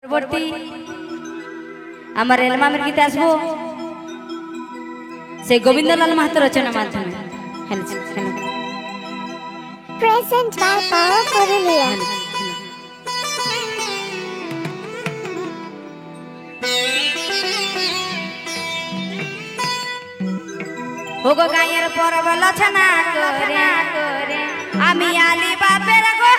পরবর্তী আমার এলমামের গীতে আসবো সেই গোবিন্দলাল মাহাতো রচনার মাধ্যমে। Present by Power Purulia. Hugo গায়ের পরবল ছনা করে আমি আলি বাপের গো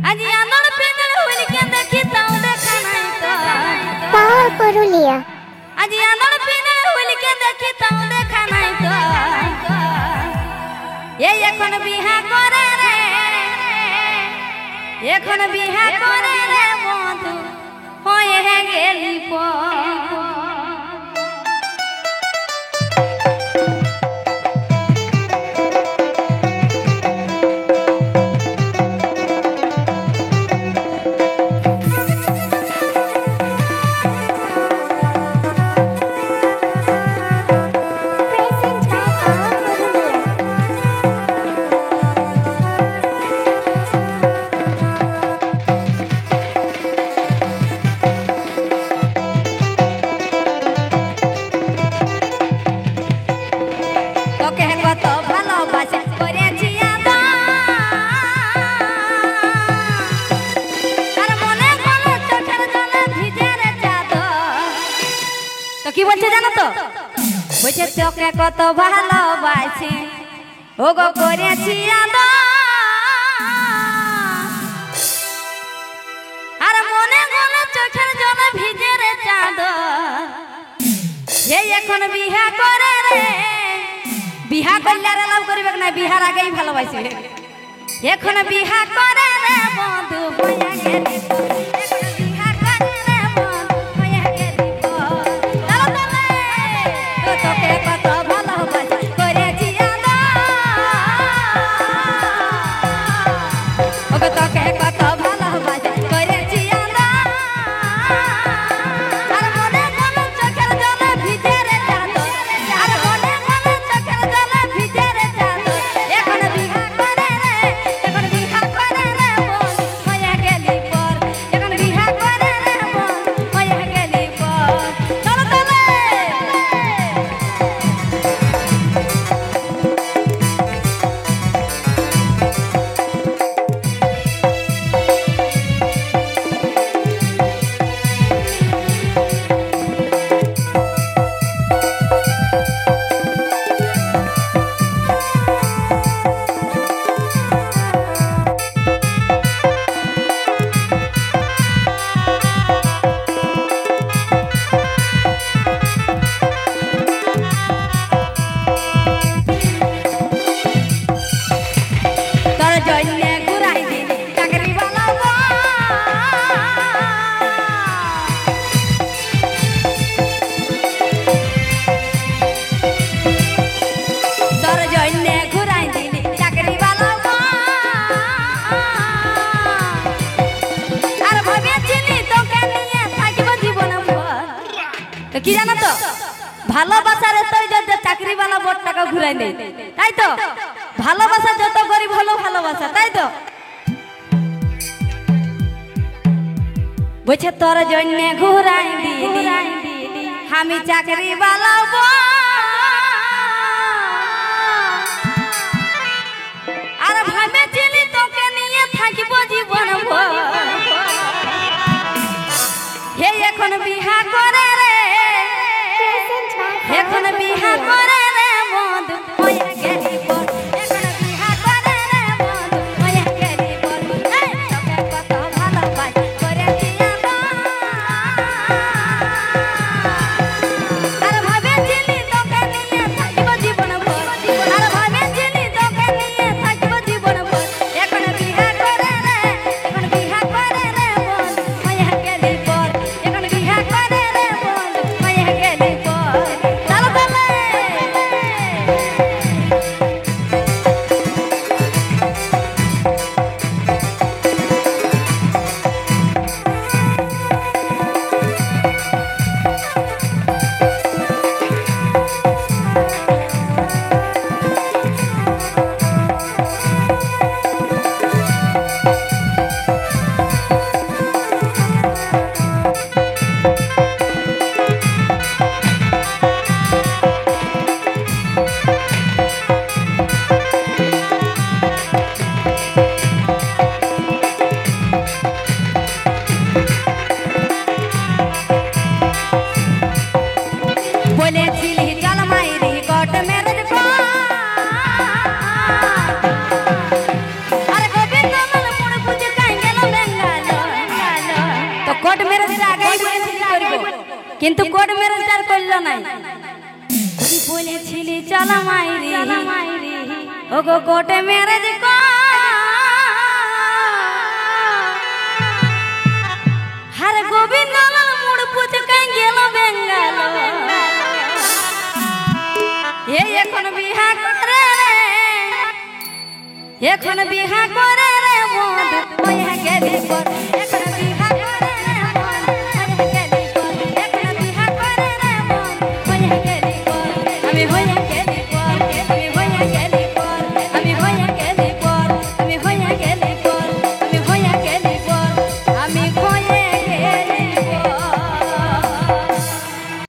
আজি আনর পিনল হইলি কে দেখি তাও দেখা নাই তো Power Purulia. আজি আনর পিনল হইলি কে দেখি তাও দেখা নাই তো এই এখন বিহা করে রে এখন বিহা করে রে বন্ধু হয়ে গেলি পো Present by Power Purulia. তোকে কত ভালোবাসি করেছি আর মনে কোনো চোখের জলে ভিজে রে চাদর। তো কি বলছে জানো তো, বলছে তোকে কত ভালোবাসি ও গো করেছি আর মনে কোনো চোখের জলে ভিজে রে চাদর। এই এখন বিহা করে রে, বিহা করলে আর লাভ করবে না, বিহার আগেই ভালোবাসে। এখন বিহা করে রে বন্ধু হইয়া গেলি পর। এখন বিহা করে রে বন্ধু হইয়া গেলি পর। চলো চলে, ও তোকে কত ভালোবাসি করেছি ওকে তোকে কত ভালোবাসি করেছি আর মনে মনে চোখের জলে ভিজে রে চাদর। আর মনে মনে চোখের জলে ভিজে রে চাদর। এখন বিহা করে রে, এখন বিহা করে রে বন্ধু হইয়া গেলি পর। এখন বিহা করে রে বন্ধু হইয়া গেলি পর। চলো চলে। তোর জন্যে ঘুরাই দিলি চাকরি বালা গো। তোর জন্যে ঘুরাই দিলি চাকরি বালা গো। আর ভেবেছিলি তোকে নিয়ে থাকবো জীবন ভর। তো কি জানো তো, ভালোবাসার তোর যত চাকরি বালা বোর্ড টাকা ঘুরাই দেয়, তাই তো? ভালোবাসা যত গরিব হলো ভালোবাসা, তাই তো? বলছে তোর জন্য ঘুরাই দিলি আমি চাকরি বালাবো। আর ভেবেছিলি তোকে নিয়ে থাকবো জীবন ভর। হে এখন বিহা করে রে, Present by এখন Power বিহা Purulia. করে রে বন্ধু হইয়া গেলি পর। এখন বিহা করে রে বন্ধু হইয়া গেলি পর। এই তোকে কত ভালোবাসি করেছি আর ভেবেছিলি তোকে নিয়ে থাকবো জীবন ভর। আর ভেবেছিলি তোকে নিয়ে থাকবো জীবন ভর। এখন বিহা করে রে, এখন বিহা করে রে বন্ধু হইয়া গেলি পর। এখন বিহা করে রে বলে নাই তুই বলেছিলি চল মাইরি ওগো কোটে ম্যারেজ হর গোবিন্দ লাল মুড় পুচকে গেল বেঙ্গাল এখন বিহা করে এখন বিহা করে রে মধু ওই গেলি করে